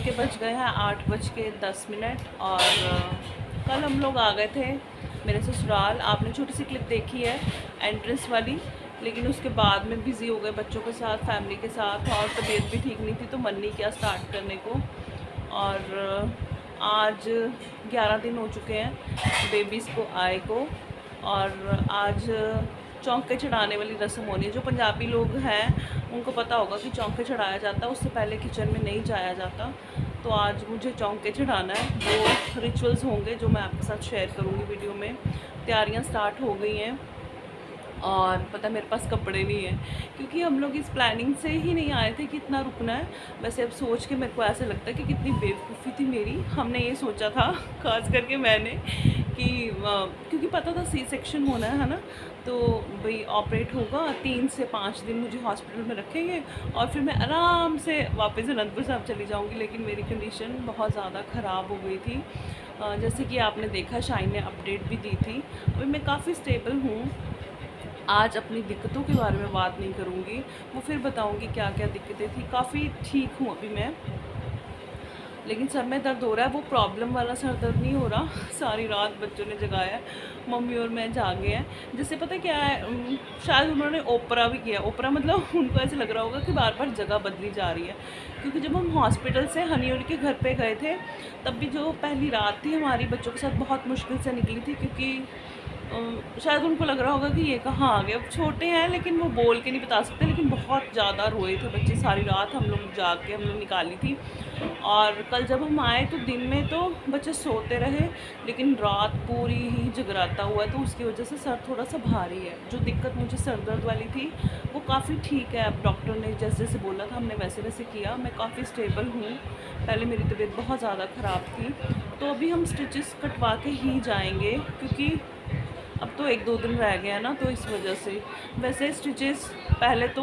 के बज गए हैं 8:10 और कल हम लोग आ गए थे मेरे ससुराल। आपने छोटी सी क्लिप देखी है एंट्रेंस वाली, लेकिन उसके बाद में बिज़ी हो गए बच्चों के साथ, फैमिली के साथ, और तबीयत भी ठीक नहीं थी तो मन नहीं किया स्टार्ट करने को। और आज 11 दिन हो चुके हैं बेबीज़ को आए को, और आज चौंके चढ़ाने वाली रस्म होनी है। जो पंजाबी लोग हैं उनको पता होगा कि चौंके चढ़ाया जाता है, उससे पहले किचन में नहीं जाया जाता। तो आज मुझे चौंके चढ़ाना है, वो रिचुअल्स होंगे जो मैं आपके साथ शेयर करूँगी वीडियो में। तैयारियां स्टार्ट हो गई हैं और पता है मेरे पास कपड़े नहीं हैं, क्योंकि हम लोग इस प्लानिंग से ही नहीं आए थे कि इतना रुकना है। वैसे अब सोच के मेरे को ऐसा लगता है कि कितनी बेवकूफ़ी थी मेरी। हमने ये सोचा था, खास करके मैंने, कि क्योंकि पता था सी सेक्शन होना है ना, तो भाई ऑपरेट होगा, 3 से 5 दिन मुझे हॉस्पिटल में रखेंगे और फिर मैं आराम से वापस अनंतपुर साहब चली जाऊँगी। लेकिन मेरी कंडीशन बहुत ज़्यादा ख़राब हो गई थी। जैसे कि आपने देखा, शाइन ने अपडेट भी दी थी। अभी मैं काफ़ी स्टेबल हूँ। आज अपनी दिक्कतों के बारे में बात नहीं करूँगी, वो फिर बताऊँगी क्या क्या दिक्कतें थी। काफ़ी ठीक हूँ अभी मैं, लेकिन सर में दर्द हो रहा है। वो प्रॉब्लम वाला सर दर्द नहीं हो रहा। सारी रात बच्चों ने जगाया है, मम्मी और मैं जागे हैं। जैसे पता क्या है, शायद उन्होंने ओपरा भी किया। ओपरा मतलब उनको ऐसे लग रहा होगा कि बार बार जगह बदली जा रही है, क्योंकि जब हम हॉस्पिटल से हनी के घर पे गए थे, तब भी जो पहली रात थी हमारी बच्चों के साथ बहुत मुश्किल से निकली थी, क्योंकि शायद उनको लग रहा होगा कि ये कहाँ आ गए। अब छोटे हैं लेकिन वो बोल के नहीं बता सकते, लेकिन बहुत ज़्यादा रोए थे बच्चे। सारी रात हम लोग जाग के हम लोग निकाली थी। और कल जब हम आए तो दिन में तो बच्चे सोते रहे, लेकिन रात पूरी ही जगराता हुआ है, तो उसकी वजह से सर थोड़ा सा भारी है। जो दिक्कत मुझे सर दर्द वाली थी वो काफ़ी ठीक है। अब डॉक्टर ने जैसे जैसे बोला था हमने वैसे वैसे किया। मैं काफ़ी स्टेबल हूँ। पहले मेरी तबीयत बहुत ज़्यादा ख़राब थी। तो अभी हम स्टिचेस कटवा के ही जाएंगे, क्योंकि अब तो 1-2 दिन रह गए हैं ना, तो इस वजह से। वैसे स्टिचेस पहले तो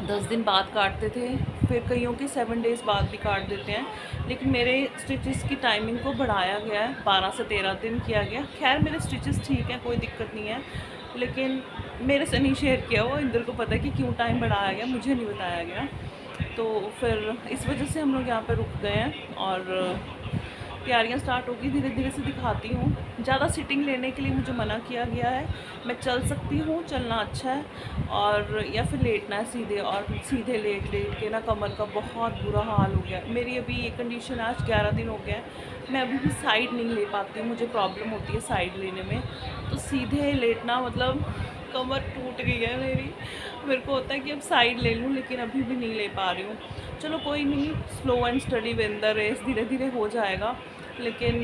10 दिन बाद काटते थे, फिर कईयों के 7 डेज़ बाद भी काट देते हैं, लेकिन मेरे स्टिचेस की टाइमिंग को बढ़ाया गया है, 12 से 13 दिन किया गया। खैर मेरे स्टिचेस ठीक हैं, कोई दिक्कत नहीं है, लेकिन मेरे से नहीं शेयर किया हुआ। इंदर को पता है कि क्यों टाइम बढ़ाया गया, मुझे नहीं बताया गया। तो फिर इस वजह से हम लोग यहाँ पर रुक गए हैं और तैयारियां स्टार्ट होगी। धीरे धीरे से दिखाती हूँ। ज़्यादा सिटिंग लेने के लिए मुझे मना किया गया है। मैं चल सकती हूँ, चलना अच्छा है, और या फिर लेटना है सीधे, और सीधे लेट लेट के ना कमर का बहुत बुरा हाल हो गया मेरी। अभी ये कंडीशन, आज 11 दिन हो गया है, मैं अभी भी साइड नहीं ले पाती हूँ। मुझे प्रॉब्लम होती है साइड लेने में, तो सीधे लेटना मतलब कमर टूट गई है मेरी। मेरे को होता है कि अब साइड ले लूँ, लेकिन अभी भी नहीं ले पा रही हूँ। चलो कोई नहीं, slow and steady win the race, धीरे धीरे हो जाएगा। लेकिन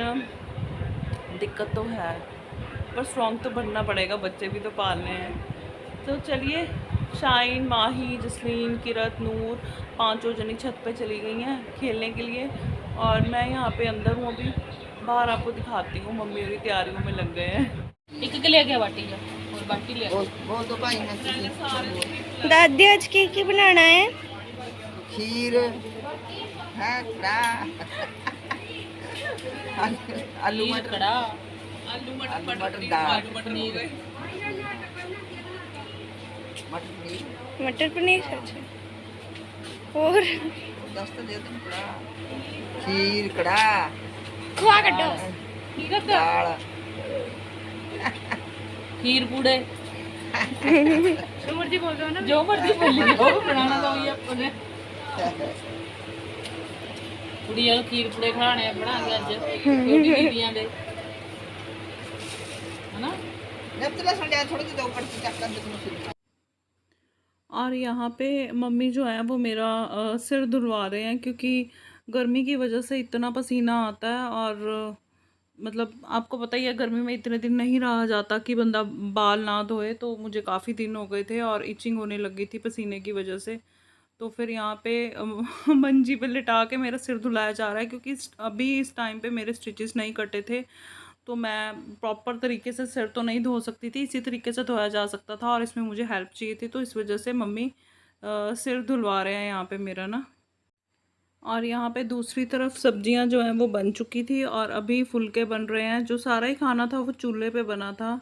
दिक्कत तो है, पर स्ट्रॉन्ग तो बनना पड़ेगा, बच्चे भी तो पालने हैं। तो चलिए, शाइन, माही, जसलीन, किरत, नूर, पांचों जनी छत पे चली गई हैं खेलने के लिए, और मैं यहाँ पे अंदर हूँ। अभी बाहर आपको दिखाती हूँ। मम्मी मेरी तैयारियों में लग गए हैं। एक के ले गया बाटी जा और बाटी ले वो तो भाई है। दादी आज की बनाना है? खीर है, कड़ा, आलू मटर, कड़ा, आलू मटर दाल, पनीर, मटर पनीर। मटर पनीर। अच्छा, और दस तो दे दो। कड़ा, खीर, कड़ा, खुआ कड्डो। दाल, खीर पूड़े, जो मर्जी बोल दो ना, जो मर्जी बोली वो बनाना तो ही अपने कुड़ियां खीर पूड़े खाने बना के अज छोटी बीबियां दे, है ना। जब तक संडे थोड़ी सी दो पड़ती चक्कर दे। और यहाँ पे मम्मी जो है वो मेरा सिर धुलवा रहे हैं, क्योंकि गर्मी की वजह से इतना पसीना आता है। और मतलब आपको पता ही है, गर्मी में इतने दिन नहीं रहा जाता कि बंदा बाल ना धोए। तो मुझे काफ़ी दिन हो गए थे और इचिंग होने लग गई थी पसीने की वजह से। तो फिर यहाँ पे मंजी पे लिटा के मेरा सिर धुलाया जा रहा है, क्योंकि अभी इस टाइम पे मेरे स्टिचेस नहीं कटे थे, तो मैं प्रॉपर तरीके से सिर तो नहीं धो सकती थी। इसी तरीके से धोया जा सकता था, और इसमें मुझे हेल्प चाहिए थी, तो इस वजह से मम्मी सिर धुलवा रहे हैं यहाँ पे मेरा ना। और यहाँ पे दूसरी तरफ सब्जियां जो हैं वो बन चुकी थी, और अभी फुलके बन रहे हैं। जो सारा ही खाना था वो चूल्हे पे बना था।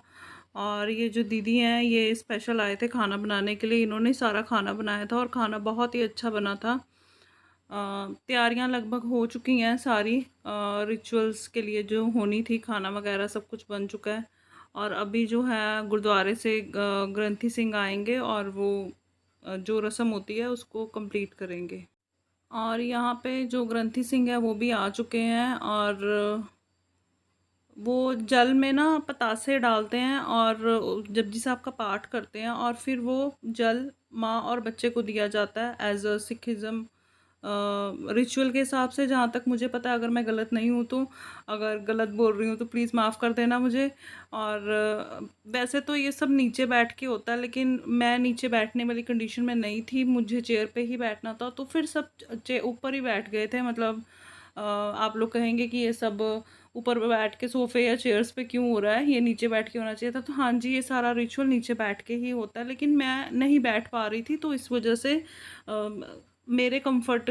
और ये जो दीदी हैं ये स्पेशल आए थे खाना बनाने के लिए, इन्होंने सारा खाना बनाया था, और खाना बहुत ही अच्छा बना था। तैयारियां लगभग हो चुकी हैं सारी, रिचुअल्स के लिए जो होनी थी, खाना वगैरह सब कुछ बन चुका है। और अभी जो है गुरुद्वारे से ग्रंथी सिंह आएंगे और वो जो रस्म होती है उसको कंप्लीट करेंगे। और यहाँ पे जो ग्रंथी सिंह है वो भी आ चुके हैं और वो जल में ना पतासे डालते हैं और जपजी साहब का पाठ करते हैं और फिर वो जल माँ और बच्चे को दिया जाता है एज अ सिखिज़म रिचुअल के हिसाब से, जहाँ तक मुझे पता है। अगर मैं गलत नहीं हूँ तो, अगर गलत बोल रही हूँ तो प्लीज़ माफ़ कर देना मुझे। और वैसे तो ये सब नीचे बैठ के होता है, लेकिन मैं नीचे बैठने वाली कंडीशन में नहीं थी, मुझे चेयर पे ही बैठना था, तो फिर सब ऊपर ही बैठ गए थे। मतलब आप लोग कहेंगे कि ये सब ऊपर बैठ के सोफ़े या चेयर्स पे क्यों हो रहा है, ये नीचे बैठ के होना चाहिए था। तो हाँ जी, ये सारा रिचुअल नीचे बैठ के ही होता है, लेकिन मैं नहीं बैठ पा रही थी, तो इस वजह से मेरे कंफर्ट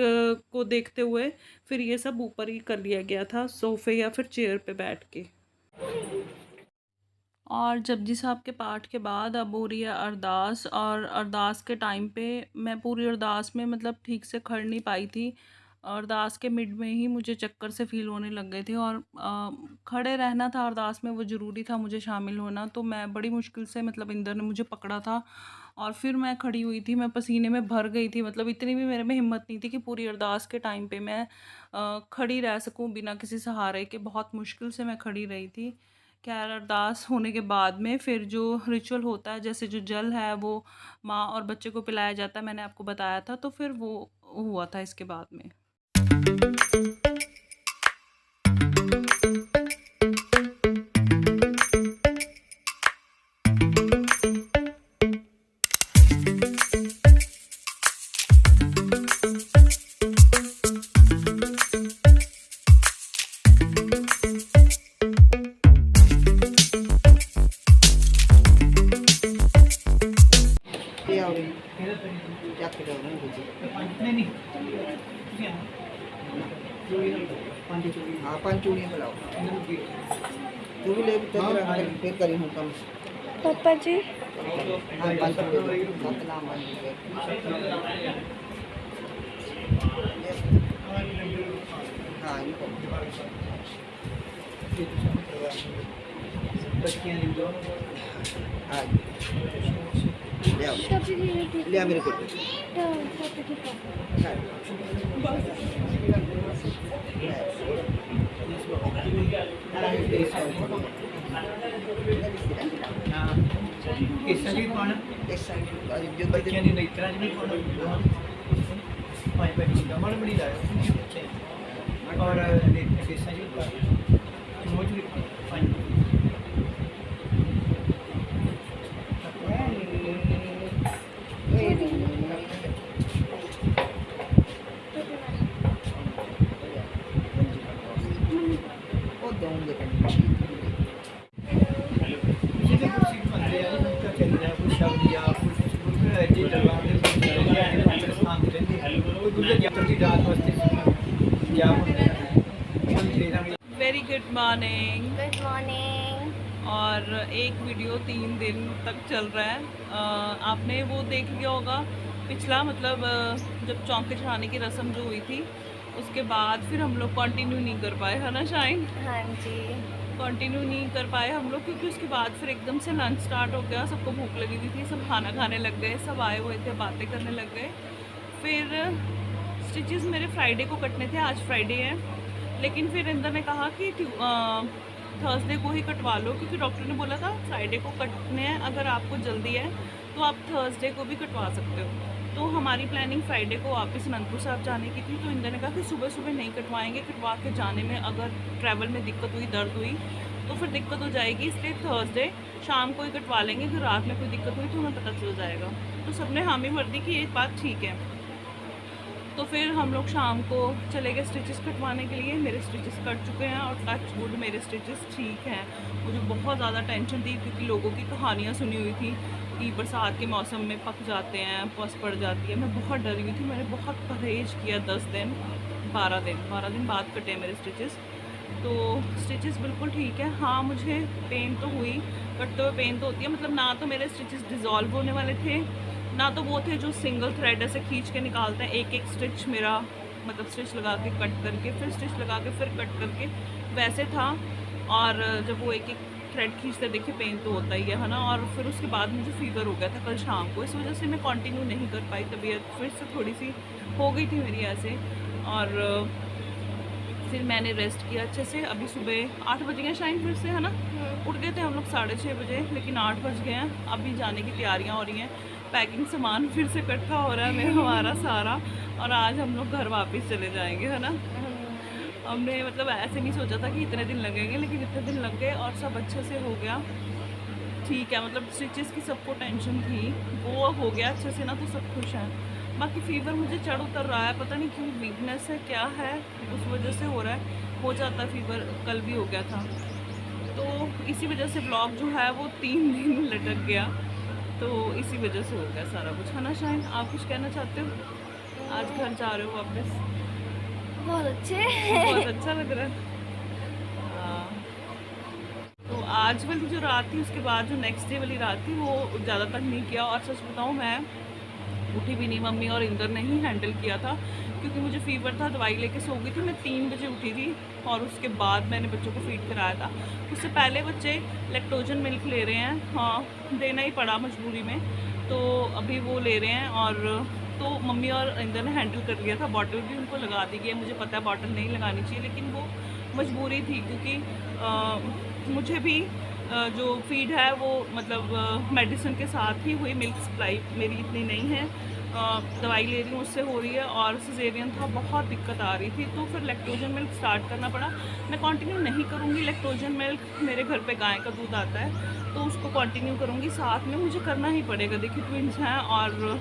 को देखते हुए फिर ये सब ऊपर ही कर लिया गया था, सोफ़े या फिर चेयर पे बैठ के। और जपजी साहब के पाठ के बाद अब हो रही है अरदास, और अरदास के टाइम पे मैं पूरी अरदास में मतलब ठीक से खड़ नहीं पाई थी। अरदास के मिड में ही मुझे चक्कर से फ़ील होने लग गए थे और खड़े रहना था अरदास में, वो ज़रूरी था मुझे शामिल होना। तो मैं बड़ी मुश्किल से, मतलब इंदर ने मुझे पकड़ा था और फिर मैं खड़ी हुई थी। मैं पसीने में भर गई थी, मतलब इतनी भी मेरे में हिम्मत नहीं थी कि पूरी अरदास के टाइम पे मैं खड़ी रह सकूं बिना किसी सहारे के। बहुत मुश्किल से मैं खड़ी रही थी। खैर, अरदास होने के बाद में फिर जो रिचुअल होता है, जैसे जो जल है वो माँ और बच्चे को पिलाया जाता है, मैंने आपको बताया था, तो फिर वो हुआ था इसके बाद में। ये आओ क्या कर रहे हो नहीं हाँ 5 चूड़ियाँ बुलाओ, तू भी ले फिर करी हूँ कम। पापा जी हाँ 5 चूड़ियाँ सतनाम हाँ इनको हाँ ले आओ, ले आ मेरे को very good morning. Good morning. और एक वीडियो 3 दिन तक चल रहा है। आपने वो देख लिया होगा पिछला, मतलब जब चौंके चढ़ाने की रस्म जो हुई थी, उसके बाद फिर हम लोग कंटिन्यू नहीं कर पाए, है ना शाइन? हाँ जी, कंटिन्यू नहीं कर पाए हम लोग, क्योंकि उसके बाद फिर एकदम से लंच स्टार्ट हो गया, सबको भूख लगी हुई थी, सब खाना खाने लग गए, सब आए हुए थे, बातें करने लग गए। फिर स्टिचेस मेरे फ्राइडे को कटने थे, आज फ्राइडे है, लेकिन फिर इंदर ने कहा कि थर्सडे को ही कटवा लो, क्योंकि डॉक्टर ने बोला था फ्राइडे को कटने हैं, अगर आपको जल्दी है तो आप थर्सडे को भी कटवा सकते हो। तो हमारी प्लानिंग फ्राइडे को वापस अनंतपुर साहब जाने की थी, तो इंदर ने कहा कि सुबह सुबह नहीं कटवाएंगे, कटवा के जाने में अगर ट्रैवल में दिक्कत हुई, दर्द हुई तो फिर दिक्कत हो जाएगी, इसलिए थर्सडे शाम को ही कटवा लेंगे, फिर रात में कोई दिक्कत हुई तो हमें पता चल जाएगा। तो सबने हामी भर दी कि ये बात ठीक है। तो फिर हम लोग शाम को चले गए स्टिचेस कटवाने के लिए। मेरे स्टिचेस कट चुके हैं और टच वुड मेरे स्टिचेस ठीक हैं। मुझे बहुत ज़्यादा टेंशन थी, क्योंकि लोगों की कहानियाँ सुनी हुई थी कि बरसात के मौसम में पक जाते हैं, पस पड़ जाती है। मैं बहुत डरी हुई थी, मैंने बहुत परहेज़ किया। 10 दिन 12 दिन बाद कटे मेरे स्टिचेस। तो स्टिचेस बिल्कुल ठीक है। हाँ, मुझे पेन तो हुई, कटते हुए पेन तो होती है, मतलब ना तो मेरे स्टिचेस डिज़ोल्व होने वाले थे, ना तो वो थे जो सिंगल थ्रेड ऐसे खींच के निकालते हैं, एक एक स्टिच मेरा मतलब स्टिच लगा के कट करके फिर स्टिच लगा के फिर कट करके वैसे था। और जब वो एक एक थ्रेड खींचते देखे पेन तो होता ही है ना। और फिर उसके बाद मुझे फीवर हो गया था कल शाम को, इस वजह से मैं कंटिन्यू नहीं कर पाई। तबीयत फिर से थोड़ी सी हो गई थी मेरी ऐसे, और फिर मैंने रेस्ट किया अच्छे से। अभी सुबह 8 बज गए शायद फिर से, है ना। उठ गए थे हम लोग 6:30 बजे, लेकिन 8 बज गए हैं। अभी जाने की तैयारियां हो रही हैं, पैकिंग सामान फिर से इकट्ठा हो रहा है हमारा सारा, और आज हम लोग घर वापस चले जाएंगे, है ना। हमने मतलब ऐसे नहीं सोचा था कि इतने दिन लगेंगे, लेकिन इतने दिन लग गए और सब अच्छे से हो गया। ठीक है, मतलब स्टिचेस की सबको टेंशन थी, वो हो गया अच्छे से ना, तो सब खुश हैं। बाकी फीवर मुझे चढ़ उतर रहा है, पता नहीं क्यों, वीकनेस है क्या है, उस वजह से हो रहा है। हो जाता फीवर, कल भी हो गया था, तो इसी वजह से ब्लॉग जो है वो 3 दिन लटक गया, तो इसी वजह से हो गया सारा कुछ, है ना। शायन, आप कुछ कहना चाहते हो? आज घर जा रहे हो वापस? बहुत अच्छे। बहुत अच्छा लग रहा है। तो आज वाली जो रात थी, उसके बाद जो नेक्स्ट डे वाली रात थी, वो ज़्यादा तक नहीं किया। और सच बताऊँ, मैं उठी भी नहीं, मम्मी और इंदर ने ही हैंडल किया था, क्योंकि मुझे फीवर था, दवाई लेके सो गई थी। मैं 3 बजे उठी थी, और उसके बाद मैंने बच्चों को फीड कराया था। उससे पहले बच्चे लैक्टोजन मिल्क ले रहे हैं, हाँ देना ही पड़ा मजबूरी में, तो अभी वो ले रहे हैं। और तो मम्मी और इंदर ने हैंडल कर लिया था। बॉटल भी उनको लगा दी गई है, मुझे पता है बॉटल नहीं लगानी चाहिए, लेकिन वो मजबूरी थी, क्योंकि मुझे भी जो फीड है वो मतलब मेडिसिन के साथ ही हुई। मिल्क सप्लाई मेरी इतनी नहीं है, दवाई ले रही हूँ उससे हो रही है, और सिजेरियन था, बहुत दिक्कत आ रही थी, तो फिर लैक्टोजन मिल्क स्टार्ट करना पड़ा। मैं कंटिन्यू नहीं करूँगी लैक्टोजन मिल्क, मेरे घर पे गाय का दूध आता है, तो उसको कंटिन्यू करूँगी, साथ में मुझे करना ही पड़ेगा। देखिए ट्विंस हैं, और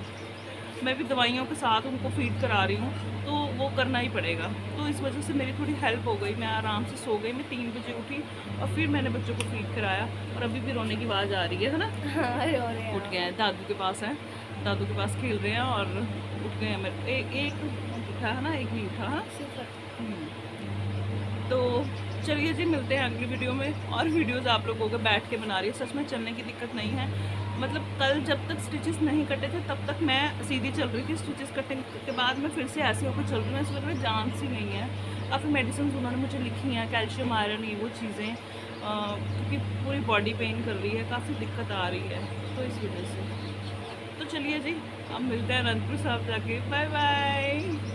मैं भी दवाइयों के साथ उनको फीड करा रही हूँ, तो वो करना ही पड़ेगा। तो इस वजह से मेरी थोड़ी हेल्प हो गई, मैं आराम से सो गई। मैं 3 बजे उठी और फिर मैंने बच्चों को फीड कराया, और अभी भी रोने की आवाज़ आ रही है ना। हाँ, रो रहे हैं। उठ गए हैं, दादू के पास हैं, दादू के पास खेल रहे हैं, और उठ गए हैं। मेरे एक उठा है ना, एक नहीं उठा, हाँ। तो चलिए जी, मिलते हैं अगली वीडियो में। और वीडियोज़ आप लोगों को बैठ के बना रही है, सच में चलने की दिक्कत नहीं है। मतलब कल जब तक स्टिचेस नहीं कटे थे, तब तक मैं सीधी चल रही थी। स्टिचेस कटने के बाद मैं फिर से ऐसे होकर चल रही हूँ, ऐसे लग रहा है जान सी नहीं है। काफ़ी मेडिसिन उन्होंने मुझे लिखी हैं, कैल्शियम, आयरन, ये वो चीज़ें, क्योंकि पूरी बॉडी पेन कर रही है, काफ़ी दिक्कत आ रही है, तो इस वजह से। तो चलिए जी, अब मिलते हैं अनंतपुर साहब जाके। Bye bye.